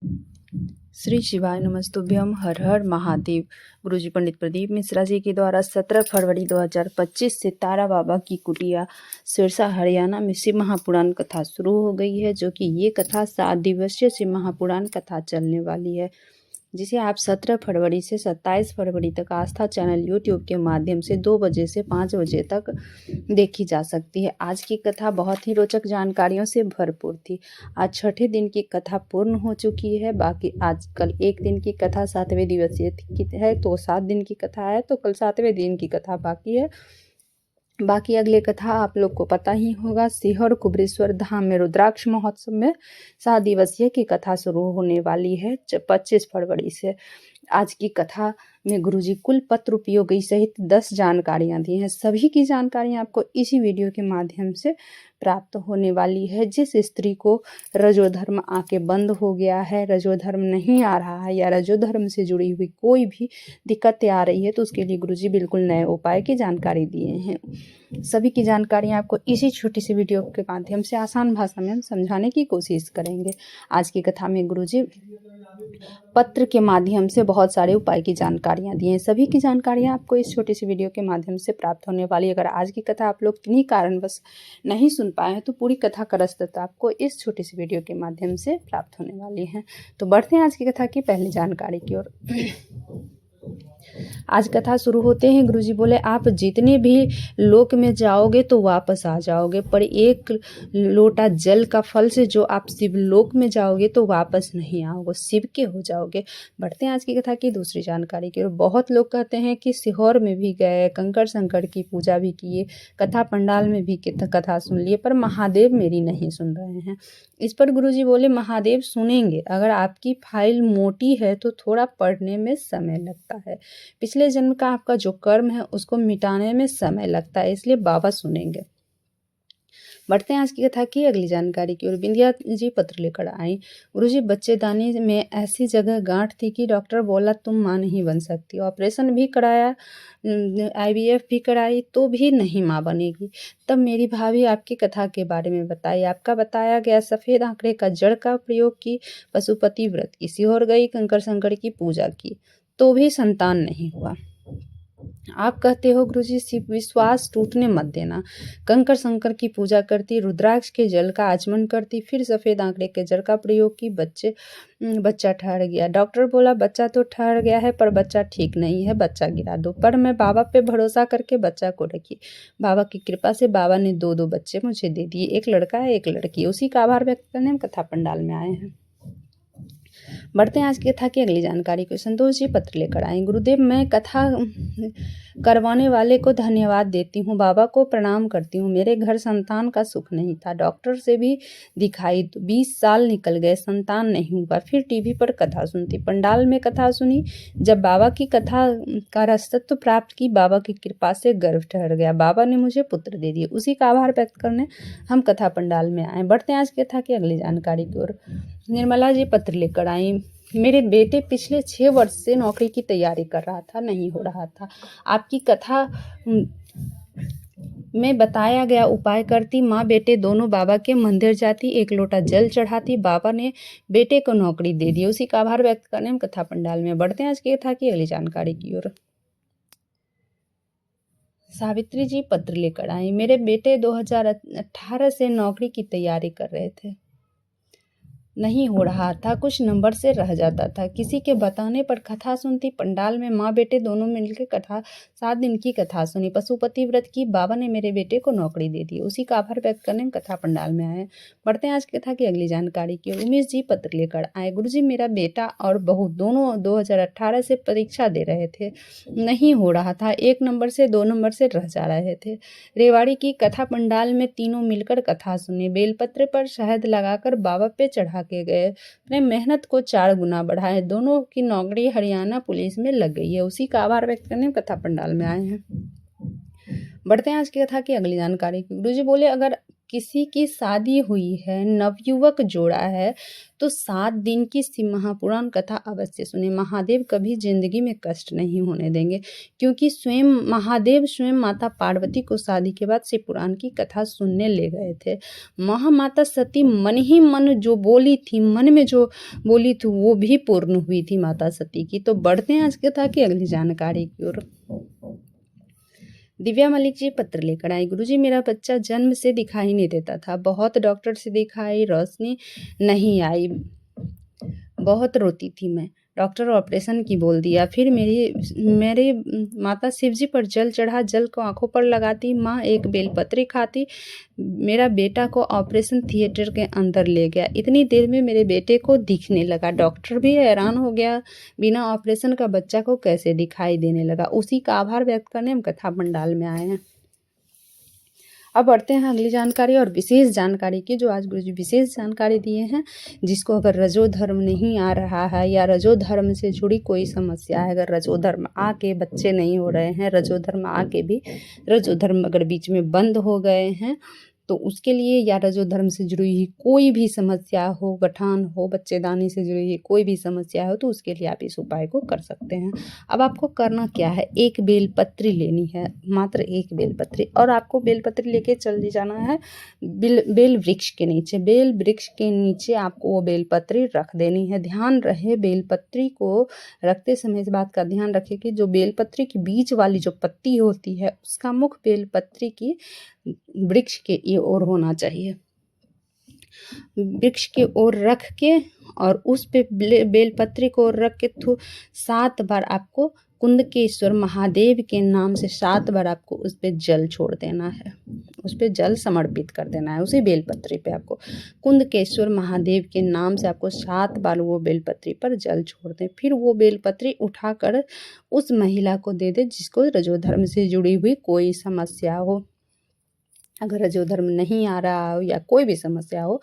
श्री शिवाय नमस्तुभ्यम। हर हर महादेव। गुरुजी पंडित प्रदीप मिश्रा जी के द्वारा 17 फरवरी 2025 से तारा बाबा की कुटिया सिरसा हरियाणा में शिव महापुराण कथा शुरू हो गई है, जो कि ये कथा 7 दिवसीय शिव महापुराण कथा चलने वाली है, जिसे आप 17 फरवरी से 27 फरवरी तक आस्था चैनल यूट्यूब के माध्यम से 2 बजे से 5 बजे तक देखी जा सकती है। आज की कथा बहुत ही रोचक जानकारियों से भरपूर थी। आज छठे दिन की कथा पूर्ण हो चुकी है। बाकी आज कल एक दिन की कथा 7वें दिवसीय की है, तो 7 दिन की कथा है, तो कल 7वें दिन की कथा बाकी है। बाकी अगले कथा आप लोग को पता ही होगा। सीहोर कुबरेश्वर धाम में रुद्राक्ष महोत्सव में 7 दिवसीय की कथा शुरू होने वाली है 25 फरवरी से। आज की कथा में गुरुजी कुल पत्र उपयोगी सहित 10 जानकारियां दी हैं। सभी की जानकारियां आपको इसी वीडियो के माध्यम से प्राप्त होने वाली है। जिस स्त्री को रजोधर्म आके बंद हो गया है, रजोधर्म नहीं आ रहा है, या रजोधर्म से जुड़ी हुई कोई भी दिक्कतें आ रही है, तो उसके लिए गुरुजी बिल्कुल नए उपाय की जानकारी दिए हैं। सभी की जानकारियां आपको इसी छोटी सी वीडियो के माध्यम से आसान भाषा में हम समझाने की कोशिश करेंगे। आज की कथा में गुरुजी पत्र के माध्यम से बहुत सारे उपाय की जानकारियां दी हैं। सभी की जानकारियां आपको इस छोटी सी वीडियो के माध्यम से प्राप्त होने वाली है। अगर आज की कथा आप लोग किन्हीं कारणवश नहीं सुन पाए हैं, तो पूरी कथा का रसता आपको इस छोटी सी वीडियो के माध्यम से प्राप्त होने वाली है। तो बढ़ते हैं आज की कथा की पहली जानकारी की ओर। आज कथा शुरू होते हैं। गुरुजी बोले, आप जितने भी लोक में जाओगे तो वापस आ जाओगे, पर एक लोटा जल का फल से जो आप शिवलोक में जाओगे तो वापस नहीं आओगे, शिव के हो जाओगे। बढ़ते हैं आज की कथा की दूसरी जानकारी की ओर। बहुत लोग कहते हैं कि सीहोर में भी गए, कंकर शंकर की पूजा भी किए, कथा पंडाल में भी कथा सुन लिए, पर महादेव मेरी नहीं सुन रहे हैं। इस पर गुरुजी बोले, महादेव सुनेंगे। अगर आपकी फाइल मोटी है तो थोड़ा पढ़ने में समय लगता है। पिछले जन्म का आपका जो कर्म है उसको मिटाने में समय लगता है, इसलिए बाबा सुनेंगे। बढ़ते हैं आज की कथा की अगली जानकारी की ओर। बिंदिया जी पत्र लेकर आई। गुरुजी, बच्चेदानी में ऐसी जगह गांठ थी कि डॉक्टर बोला तुम मां नहीं बन सकती। ऑपरेशन भी कराया, IVF भी कराई, तो भी नहीं मां बनेगी। तब मेरी भाभी आपकी कथा के बारे में बताई। आपका बताया गया सफ़ेद आंकड़े का जड़ का प्रयोग की, पशुपति व्रत की, सीहोर गई, कंकर शंकर की पूजा की, तो भी संतान नहीं हुआ। आप कहते हो गुरुजी शिव विश्वास टूटने मत देना। कंकर शंकर की पूजा करती, रुद्राक्ष के जल का आचमन करती, फिर सफ़ेद आंकड़े के जल का प्रयोग की, बच्चा ठहर गया। डॉक्टर बोला बच्चा तो ठहर गया है, पर बच्चा ठीक नहीं है, बच्चा गिरा दो। पर मैं बाबा पे भरोसा करके बच्चा को रखी। बाबा की कृपा से बाबा ने 2 बच्चे मुझे दे दिए, एक लड़का है एक लड़की। उसी का आभार व्यक्त करने हम कथा पंडाल में आए हैं। बढ़ते हैं आज की कथा की अगली जानकारी को। संतोष जी पत्र लेकर आए। गुरुदेव, मैं कथा करवाने वाले को धन्यवाद देती हूँ, बाबा को प्रणाम करती हूँ। मेरे घर संतान का सुख नहीं था, डॉक्टर से भी दिखाई, 20 साल निकल गए, संतान नहीं हुआ। फिर टीवी पर कथा सुनती, पंडाल में कथा सुनी। जब बाबा की कथा का रसत्व प्राप्त की, बाबा की कृपा से गर्भ ठहर गया, बाबा ने मुझे पुत्र दे दिए। उसी का आभार व्यक्त करने हम कथा पंडाल में आए। बढ़ते हैं आज की कथा की अगली जानकारी की ओर। निर्मला जी पत्र लेकर आई। मेरे बेटे पिछले 6 वर्ष से नौकरी की तैयारी कर रहा था, नहीं हो रहा था। आपकी कथा में बताया गया उपाय करती, माँ बेटे दोनों बाबा के मंदिर जाती, एक लोटा जल चढ़ाती, बाबा ने बेटे को नौकरी दे दी। उसी का आभार व्यक्त करने हम कथा पंडाल में। बढ़ते हैं आज की कथा की अगली जानकारी की ओर। सावित्री जी पत्र लेकर आई। मेरे बेटे 2018 से नौकरी की तैयारी कर रहे थे, नहीं हो रहा था, कुछ नंबर से रह जाता था। किसी के बताने पर कथा सुनती, पंडाल में माँ बेटे दोनों मिलकर कथा 7 दिन की कथा सुनी, पशुपति व्रत की, बाबा ने मेरे बेटे को नौकरी दे दी। उसी का आभार व्यक्त करने में कथा पंडाल में आए। बढ़ते हैं आज की कथा की अगली जानकारी की। उमेश जी पत्र लेकर आए। गुरुजी, मेरा बेटा और बहू दोनों 2018 से परीक्षा दे रहे थे, नहीं हो रहा था, 1 नंबर से 2 नंबर से रह जा रहे थे। रेवाड़ी की कथा पंडाल में तीनों मिलकर कथा सुनी, बेलपत्र पर शहद लगाकर बाबा पे चढ़ा के गए, अपने मेहनत को 4 गुना बढ़ाए। दोनों की नौकरी हरियाणा पुलिस में लग गई है। उसी का आभार व्यक्त करने कथा पंडाल में आए हैं। बढ़ते हैं आज की कथा की अगली जानकारी की। गुरुजी बोले, अगर किसी की शादी हुई है, नवयुवक जोड़ा है, तो 7 दिन की शिव महापुराण कथा अवश्य सुने। महादेव कभी जिंदगी में कष्ट नहीं होने देंगे, क्योंकि स्वयं महादेव स्वयं माता पार्वती को शादी के बाद शिव पुराण की कथा सुनने ले गए थे। महामाता सती मन ही मन जो बोली थी, मन में जो बोली थी वो भी पूर्ण हुई थी माता सती की। तो बढ़ते हैं आज कथा की अगली जानकारी की ओर। दिव्या मलिक जी पत्र लेकर आई। गुरुजी, मेरा बच्चा जन्म से दिखाई नहीं देता था, बहुत डॉक्टर से दिखाई, रोशनी नहीं आई, बहुत रोती थी मैं, डॉक्टर ऑपरेशन की बोल दिया। फिर मेरे माता शिवजी पर जल चढ़ा, जल को आंखों पर लगाती, माँ एक बेलपत्री खाती, मेरा बेटा को ऑपरेशन थिएटर के अंदर ले गया। इतनी देर में मेरे बेटे को दिखने लगा, डॉक्टर भी हैरान हो गया, बिना ऑपरेशन का बच्चा को कैसे दिखाई देने लगा। उसी का आभार व्यक्त करने हम कथा पंडाल में आए हैं। अब बढ़ते हैं अगली जानकारी और विशेष जानकारी की, जो आज गुरुजी विशेष जानकारी दिए हैं। जिसको अगर रजो धर्म नहीं आ रहा है या रजो धर्म से जुड़ी कोई समस्या है, अगर रजो धर्म आके बच्चे नहीं हो रहे हैं, रजो धर्म आके भी रजो धर्म अगर बीच में बंद हो गए हैं, तो उसके लिए या रजो धर्म से जुड़ी हुई कोई भी समस्या हो, गठान हो, बच्चेदानी से जुड़ी हुई कोई भी समस्या हो, तो उसके लिए आप इस उपाय को कर सकते हैं। अब आपको करना क्या है, एक बेलपत्री लेनी है, मात्र एक बेलपत्री, और आपको बेलपत्री लेके चल जाना है बेल वृक्ष के नीचे। बेल वृक्ष के नीचे आपको वो बेलपत्री रख देनी है। ध्यान रहे, बेलपत्री को रखते समय इस बात का ध्यान रखें कि जो बेलपत्री की बीच वाली जो पत्ती होती है, उसका मुख बेलपत्री की वृक्ष के ओर होना चाहिए। वृक्ष के ओर रख के और उस पे बेलपत्री को रख के 7 बार आपको कुंदकेश्वर महादेव के नाम से 7 बार आपको उस पे जल छोड़ देना है, उस पे जल समर्पित कर देना है। उसी बेलपत्री पे आपको कुंदकेश्वर महादेव के नाम से आपको 7 बार वो बेलपत्री पर जल छोड़ दें। फिर वो बेलपत्री उठाकर उस महिला को दे दे जिसको रजोधर्म से जुड़ी हुई कोई समस्या हो। अगर रजो धर्म नहीं आ रहा हो या कोई भी समस्या हो,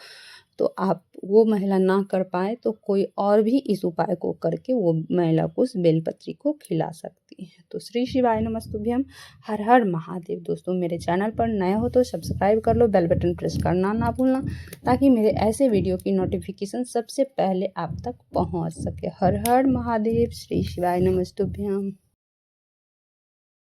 तो आप वो महिला ना कर पाए तो कोई और भी इस उपाय को करके वो महिला को उस बेलपत्री को खिला सकती है। तो श्री शिवाय नमस्तुभ्यम, हर हर महादेव। दोस्तों, मेरे चैनल पर नए हो तो सब्सक्राइब कर लो, बेल बटन प्रेस करना ना भूलना, ताकि मेरे ऐसे वीडियो की नोटिफिकेशन सबसे पहले आप तक पहुंच सके। हर हर महादेव, श्री शिवाय नमस्तुभ्यम।